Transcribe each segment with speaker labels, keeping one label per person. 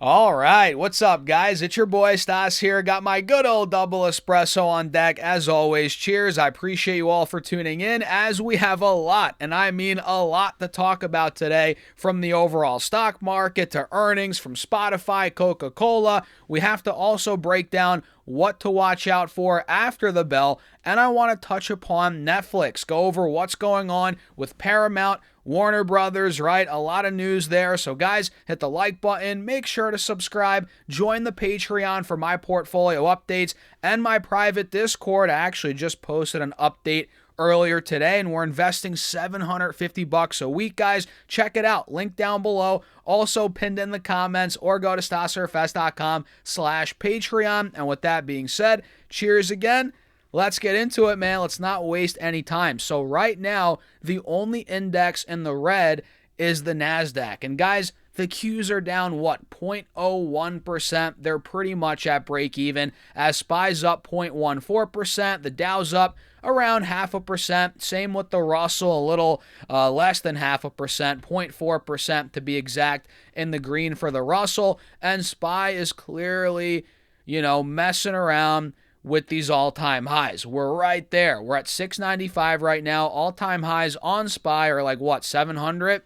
Speaker 1: All right, what's up, guys? It's your boy Stas here. Got my good old double espresso on deck. As always, cheers. I appreciate you all for tuning in as we have a lot, and I mean a lot, to talk about today, from the overall stock market to earnings from Spotify, Coca-Cola. We have to also break down what to watch out for after the bell, and I want to touch upon Netflix, go over what's going on with Paramount, Warner Brothers, right? A lot of news there. So guys, hit the like button, make sure to subscribe, join the Patreon for my portfolio updates and my private Discord. I actually just posted an update earlier today, and we're investing $750 a week, guys. Check it out. Link down below. Also pinned in the comments, or go to stassurfs.com/Patreon. And with that being said, cheers again. Let's get into it, man. Let's not waste any time. So right now, the only index in the red is the NASDAQ. And guys, the Qs are down, what, 0.01%? They're pretty much at break even. As SPY's up 0.14%. The Dow's up around 0.5%. Same with the Russell, a little less than 0.5%, 0.4% to be exact, in the green for the Russell. And SPY is clearly, messing around with these all-time highs. We're right there. We're at 695 right now. All-time highs on SPY are like, what, 700?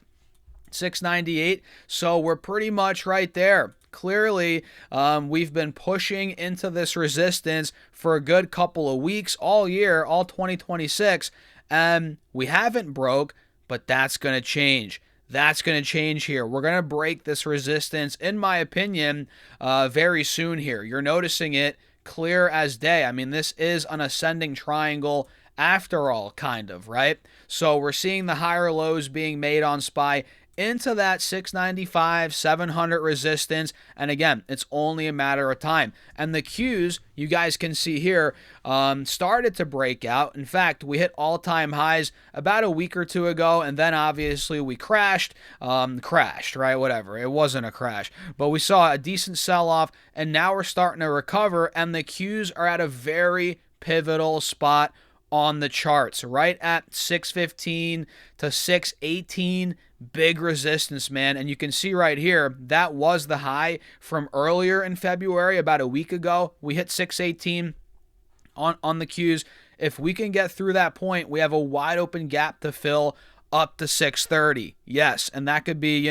Speaker 1: 698. So we're pretty much right there. Clearly, we've been pushing into this resistance for a good couple of weeks, all year, all 2026, and we haven't broke, but that's going to change. That's going to change here. We're going to break this resistance, in my opinion, very soon here. You're noticing it clear as day. I mean, this is an ascending triangle after all, kind of, right? So we're seeing the higher lows being made on SPY into that 695, 700 resistance. And again, it's only a matter of time. And the Qs, you guys can see here, started to break out. In fact, we hit all-time highs about a week or two ago, and then obviously we crashed, right? Whatever. It wasn't a crash, but we saw a decent sell-off, and now we're starting to recover, and the Qs are at a very pivotal spot on the charts, right at 615 to 618. Big resistance, man. And you can see right here, that was the high from earlier in February, about a week ago. We hit 618 on the Qs. If we can get through that point, we have a wide open gap to fill up to 630. Yes, and that could be,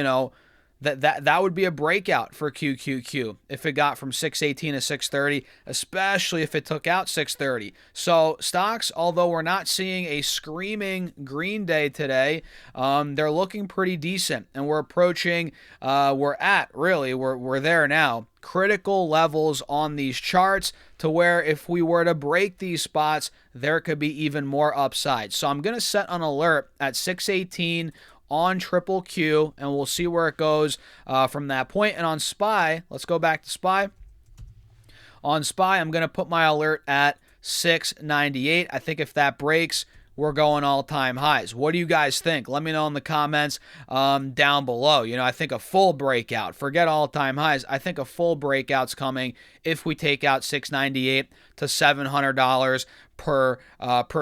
Speaker 1: that would be a breakout for QQQ if it got from 618 to 630, especially if it took out 630. So stocks, although we're not seeing a screaming green day today, they're looking pretty decent, and we're approaching, we're there now, critical levels on these charts, to where if we were to break these spots, there could be even more upside. So I'm going to set an alert at 618 on triple Q, and we'll see where it goes from that point. And on SPY, let's go back to SPY. On SPY, I'm going to put my alert at 698. I think if that breaks, we're going all-time highs. What do you guys think? Let me know in the comments down below. I think a full breakout, forget all-time highs, I think a full breakout's coming if we take out 698 to $700 per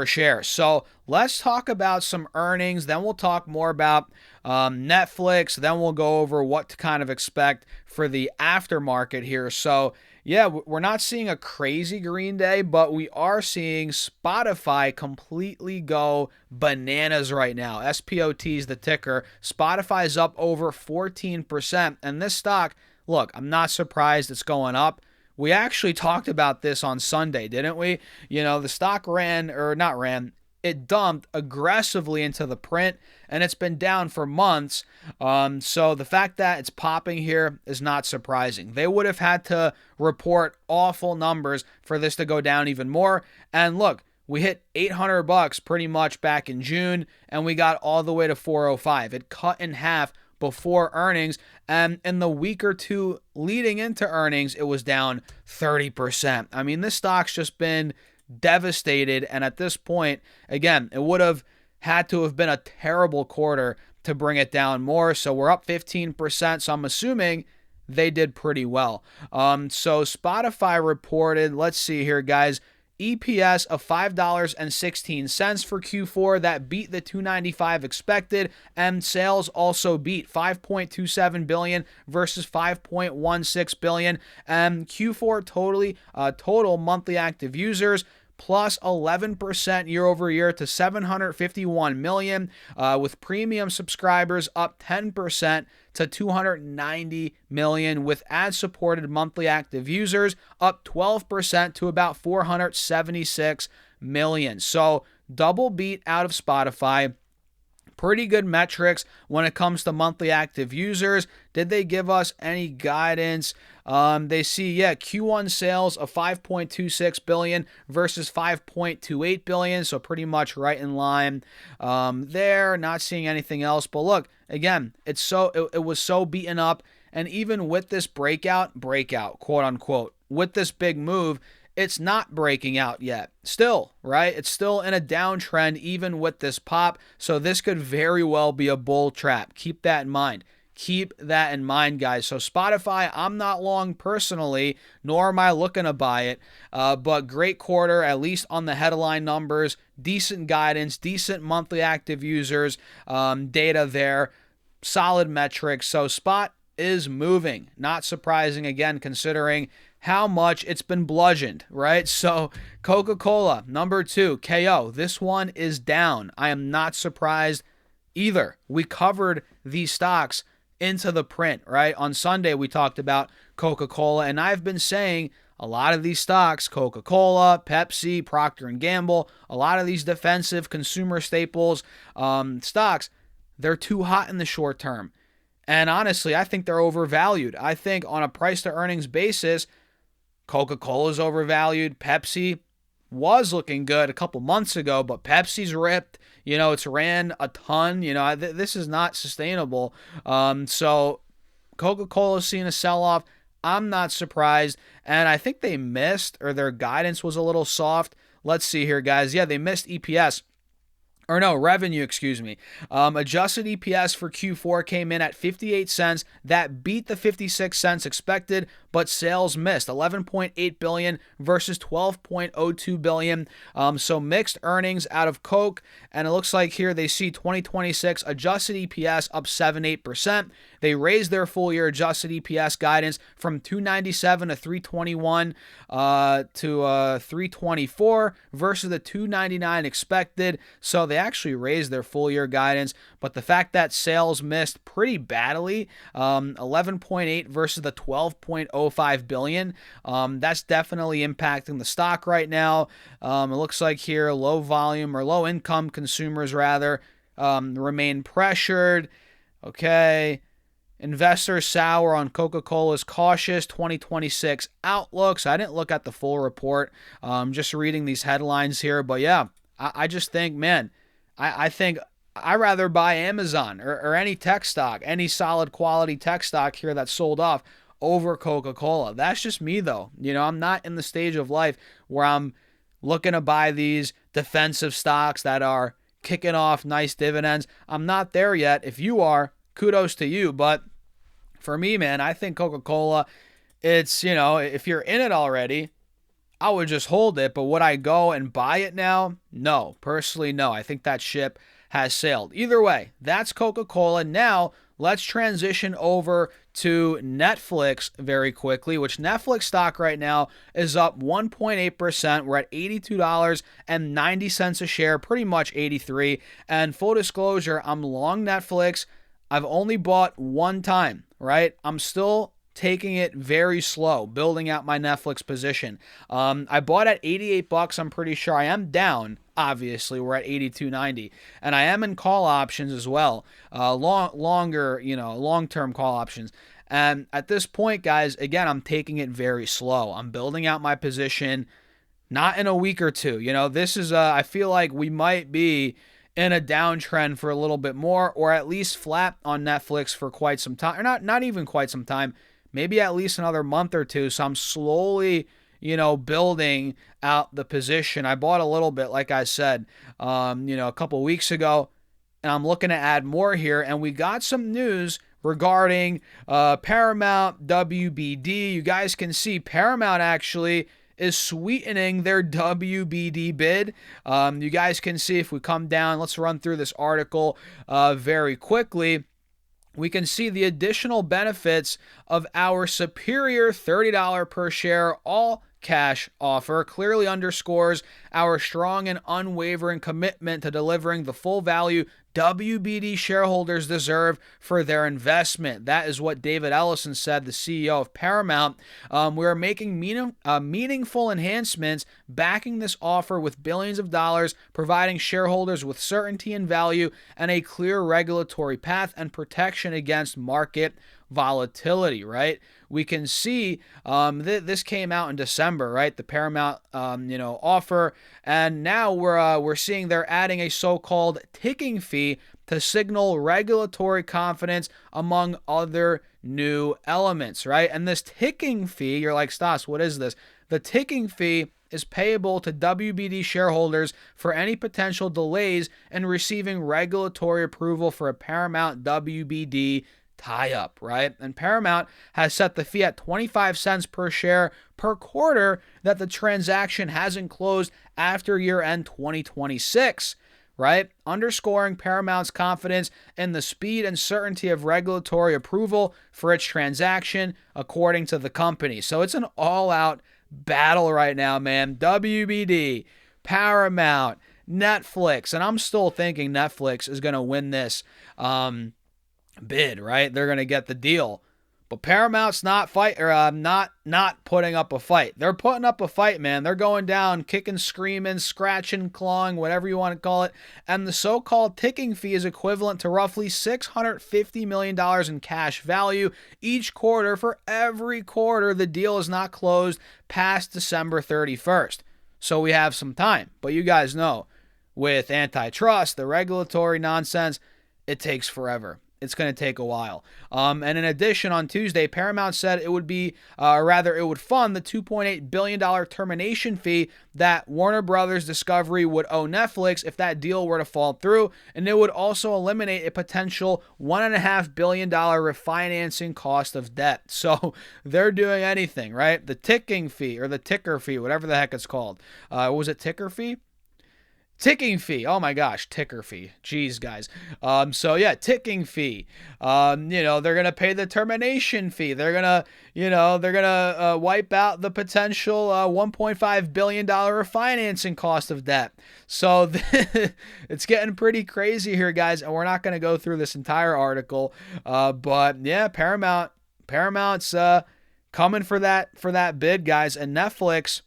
Speaker 1: share. So let's talk about some earnings. Then we'll talk more about Netflix. Then we'll go over what to kind of expect for the aftermarket here. So yeah, we're not seeing a crazy green day, but we are seeing Spotify completely go bananas right now. SPOT is the ticker. Spotify's up over 14%. And this stock, look, I'm not surprised it's going up. We actually talked about this on Sunday, didn't we? The stock it dumped aggressively into the print, and it's been down for months. So the fact that it's popping here is not surprising. They would have had to report awful numbers for this to go down even more. And look, we hit $800 pretty much back in June, and we got all the way to 405. It cut in half before earnings, and in the week or two leading into earnings, it was down 30%. I mean, this stock's just been devastated, and at this point, again, it would have had to have been a terrible quarter to bring it down more. So we're up 15%, so I'm assuming they did pretty well. So Spotify reported, let's see here, guys, EPS of $5.16 for Q4. That beat the $2.95 expected, and sales also beat $5.27 billion versus $5.16 billion. And Q4 total monthly active users plus 11% year over year to 751 million, with premium subscribers up 10% to 290 million, with ad-supported monthly active users up 12% to about 476 million. So double beat out of Spotify. Pretty good metrics when it comes to monthly active users. Did they give us any guidance? They see, Q1 sales of $5.26 billion versus $5.28 billion, so pretty much right in line there. Not seeing anything else. But look, again, it was so beaten up, and even with this breakout, quote unquote, with this big move, it's not breaking out yet. Still, right? It's still in a downtrend even with this pop. So this could very well be a bull trap. Keep that in mind. Keep that in mind, guys. So Spotify, I'm not long personally, nor am I looking to buy it. But great quarter, at least on the headline numbers. Decent guidance, decent monthly active users data there. Solid metrics. So Spot is moving. Not surprising, again, considering how much it's been bludgeoned, right? So Coca-Cola, number 2, KO. This one is down. I am not surprised either. We covered these stocks into the print, right? On Sunday, we talked about Coca-Cola, and I've been saying a lot of these stocks, Coca-Cola, Pepsi, Procter & Gamble, a lot of these defensive consumer staples stocks, they're too hot in the short term. And honestly, I think they're overvalued. I think on a price to earnings basis, Coca-Cola is overvalued. Pepsi was looking good a couple months ago, but Pepsi's ripped. It's ran a ton. This is not sustainable. So Coca-Cola's seeing a sell-off. I'm not surprised. And I think they missed, or their guidance was a little soft. Let's see here, guys. Yeah, they missed EPS. Or no, revenue, excuse me. Adjusted EPS for Q4 came in at 58 cents. That beat the 56 cents expected, but sales missed. $11.8 billion versus $12.02 billion. So mixed earnings out of Coke, and it looks like here they see 2026 adjusted EPS up 7-8%. They raised their full-year adjusted EPS guidance from $2.97 to $3.21 to $3.24 versus the $2.99 expected. So they actually raised their full-year guidance, but the fact that sales missed pretty badly, 11.8 versus the 12.05 billion, that's definitely impacting the stock right now. It looks like here low volume or low income consumers rather remain pressured. Okay. Investors sour on Coca-Cola's cautious 2026 outlooks. I didn't look at the full report. Just reading these headlines here. But yeah, I just think, man, I think I'd rather buy Amazon or any tech stock, any solid quality tech stock here that's sold off over Coca-Cola. That's just me, though. I'm not in the stage of life where I'm looking to buy these defensive stocks that are kicking off nice dividends. I'm not there yet. If you are, kudos to you. But for me, man, I think Coca-Cola, it's, if you're in it already, I would just hold it. But would I go and buy it now? No. Personally, no. I think that ship has sailed. Either way, that's Coca-Cola. Now, let's transition over to Netflix very quickly, which Netflix stock right now is up 1.8%. We're at $82.90 a share, pretty much 83. And full disclosure, I'm long Netflix. I've only bought one time, right? I'm still taking it very slow, building out my Netflix position. I bought at $88. I'm pretty sure I am down. Obviously, we're at $82.90, and I am in call options as well. Long-term call options. And at this point, guys, again, I'm taking it very slow. I'm building out my position, not in a week or two. This is I feel like we might be in a downtrend for a little bit more, or at least flat on Netflix for quite some time, or not even quite some time, maybe at least another month or two. So I'm slowly, building out the position. I bought a little bit, like I said, a couple weeks ago, and I'm looking to add more here. And we got some news regarding Paramount WBD. You guys can see Paramount actually is sweetening their WBD bid. You guys can see if we come down, let's run through this article very quickly. We can see the additional benefits of our superior $30 per share all cash offer clearly underscores our strong and unwavering commitment to delivering the full value WBD shareholders deserve for their investment. That is what David Ellison said, the CEO of Paramount. We are making meaningful enhancements, backing this offer with billions of dollars, providing shareholders with certainty and value, and a clear regulatory path and protection against market volatility, right? We can see this came out in December, right? The Paramount, offer, and now we're seeing they're adding a so-called ticking fee to signal regulatory confidence among other new elements, right? And this ticking fee, you're like, Stas, what is this? The ticking fee is payable to WBD shareholders for any potential delays in receiving regulatory approval for a Paramount WBD tie-up, right? And Paramount has set the fee at 25 cents per share per quarter that the transaction hasn't closed after year-end 2026, right? Underscoring Paramount's confidence in the speed and certainty of regulatory approval for its transaction, according to the company. So it's an all-out battle right now, man. WBD, Paramount, Netflix, and I'm still thinking Netflix is going to win this bid, right? They're going to get the deal. But Paramount's not putting up a fight. They're putting up a fight, man. They're going down, kicking, screaming, scratching, clawing, whatever you want to call it. And the so-called ticking fee is equivalent to roughly $650 million in cash value each quarter for every quarter the deal is not closed past December 31st. So we have some time. But you guys know, with antitrust, the regulatory nonsense, it takes forever. It's going to take a while. And in addition, on Tuesday, Paramount said it would fund the $2.8 billion termination fee that Warner Brothers Discovery would owe Netflix if that deal were to fall through. And it would also eliminate a potential $1.5 billion refinancing cost of debt. So they're doing anything, right? The ticking fee or the ticker fee, whatever the heck it's called. Was it ticker fee? Ticking fee. Oh my gosh, ticker fee. Jeez, guys. Ticking fee. They're gonna pay the termination fee. They're gonna wipe out the potential $1.5 billion refinancing cost of debt. So it's getting pretty crazy here, guys. And we're not gonna go through this entire article. But yeah, Paramount's coming for that bid, guys, and Netflix.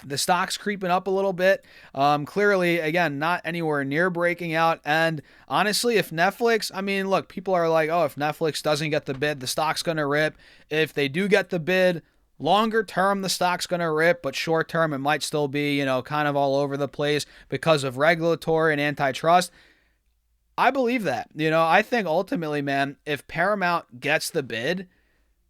Speaker 1: The stock's creeping up a little bit. Clearly, again, not anywhere near breaking out. And honestly, if Netflix, look, people are like, oh, if Netflix doesn't get the bid, the stock's going to rip. If they do get the bid, longer term, the stock's going to rip. But short term, it might still be, kind of all over the place because of regulatory and antitrust. I believe that. I think ultimately, man, if Paramount gets the bid,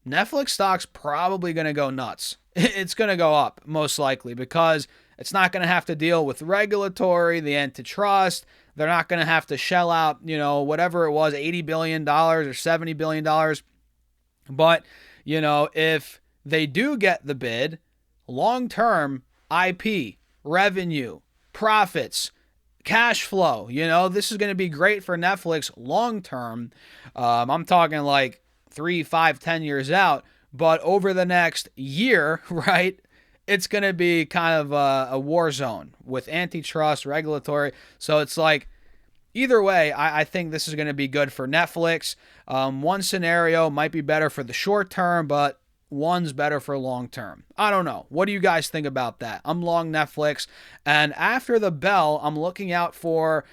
Speaker 1: Netflix stock's probably going to go nuts. It's going to go up, most likely, because it's not going to have to deal with regulatory, the antitrust. They're not going to have to shell out, whatever it was, $80 billion or $70 billion. But, if they do get the bid, long-term IP, revenue, profits, cash flow, this is going to be great for Netflix long-term. I'm talking like 3, 5, 10 years out. But over the next year, right, it's going to be kind of a war zone with antitrust, regulatory. So it's like, either way, I think this is going to be good for Netflix. One scenario might be better for the short term, but one's better for long term. I don't know. What do you guys think about that? I'm long Netflix. And after the bell, I'm looking out for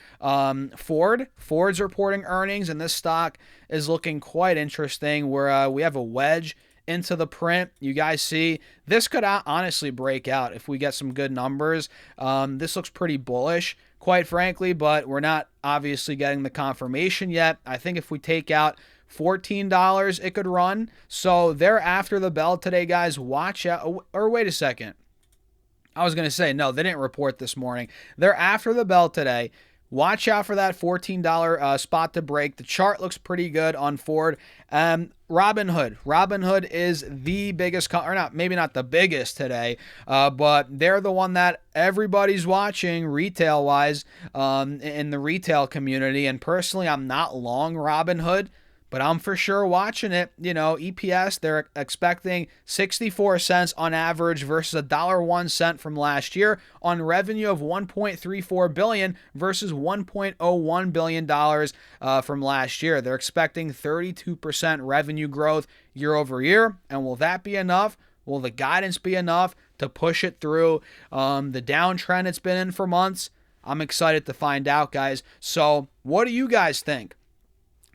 Speaker 1: Ford. Ford's reporting earnings, and this stock is looking quite interesting where we have a wedge into the print. You guys see this could honestly break out if we get some good numbers. This looks pretty bullish, quite frankly, but we're not obviously getting the confirmation yet. I think if we take out $14, it could run. So they're after the bell today, guys. Watch out. Or wait a second. I was going to say, no, they didn't report this morning. They're after the bell today. watch out for that $14 spot to break. The chart looks pretty good on Ford. Robinhood. Robinhood is the biggest, or not, maybe not the biggest today, but they're the one that everybody's watching retail-wise in the retail community. And personally, I'm not long Robinhood, but I'm for sure watching it. You know, EPS, they're expecting 64 cents on average versus $1.01 from last year on revenue of $1.34 billion versus $1.01 billion from last year. They're expecting 32% revenue growth year over year. And will that be enough? Will the guidance be enough to push it through the downtrend it's been in for months? I'm excited to find out, guys. So what do you guys think?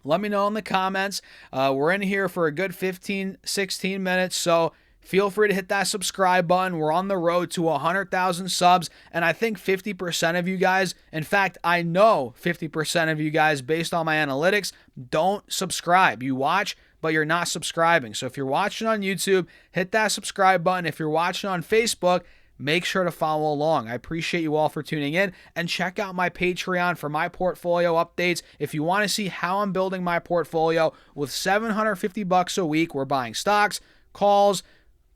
Speaker 1: Let me know in the comments. We're in here for a good 15, 16 minutes, so feel free to hit that subscribe button. We're on the road to 100,000 subs, and I think 50% of you guys, in fact, I know 50% of you guys, based on my analytics, don't subscribe. You watch, but you're not subscribing. So if you're watching on YouTube, hit that subscribe button. If you're watching on Facebook, make sure to follow along. I appreciate you all for tuning in, and check out my Patreon for my portfolio updates. If you want to see how I'm building my portfolio with $750 a week, we're buying stocks, calls,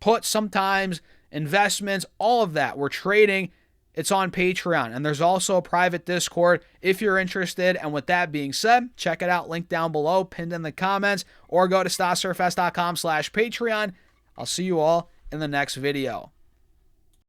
Speaker 1: puts sometimes, investments, all of that. We're trading. It's on Patreon, and there's also a private Discord if you're interested. And with that being said, check it out. Link down below, pinned in the comments, or go to stocksurfs.com/Patreon. I'll see you all in the next video.